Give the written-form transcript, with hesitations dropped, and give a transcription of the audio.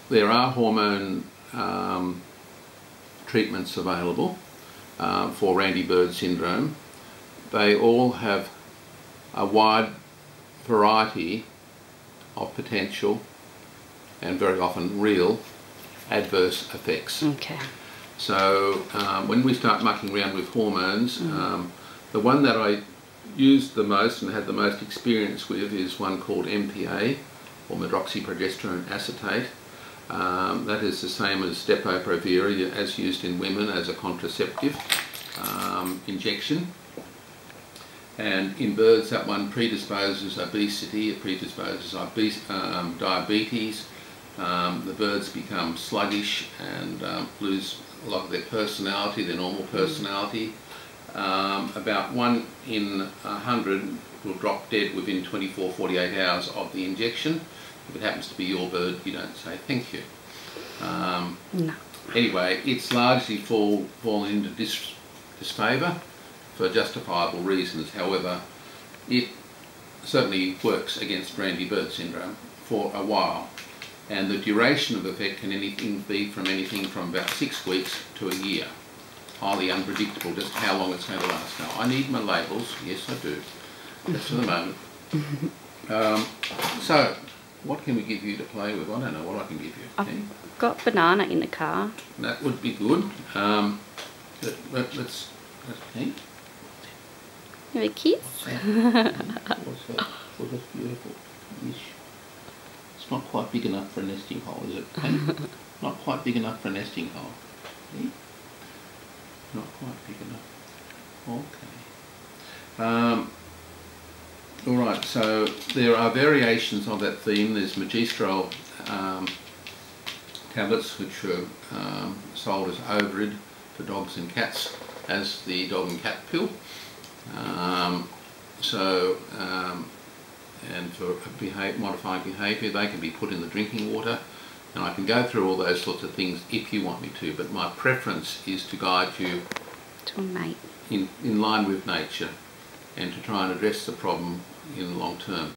there are hormone treatments available for Randy Bird syndrome. They all have a wide variety of potential and very often real adverse effects. Okay. So when we start mucking around with hormones, the one that I used the most and had the most experience with is one called MPA, or medroxyprogesterone acetate. That is the same as Depo-Provera, as used in women as a contraceptive injection. And in birds, that one predisposes obesity, it predisposes diabetes. The birds become sluggish and lose a lot of their personality, their normal personality. About 1 in 100 will drop dead within 24-48 hours of the injection. If it happens to be your bird, you don't say thank you. No. Anyway, it's largely fallen into disfavour for justifiable reasons. However, it certainly works against Randy Bird syndrome for a while. And the duration of effect can be from anything from about 6 weeks to a year. Highly unpredictable just how long it's going to last. Now, I need my labels. Yes, I do. Just for the moment. So, what can we give you to play with? I don't know what I can give you. I've got banana in the car. That would be good. Let's see. Have a kiss? What's that? Oh, that's beautiful. It's not quite big enough for a nesting hole, is it? Not quite big enough for a nesting hole. See? Not quite big enough. Okay. Alright, so there are variations of that theme. There's Magistrol tablets, which are sold as Ovarid for dogs and cats, as the dog and cat pill. And for modifying behaviour, they can be put in the drinking water, and I can go through all those sorts of things if you want me to, but my preference is to guide you to a mate in line with nature and to try and address the problem in the long term.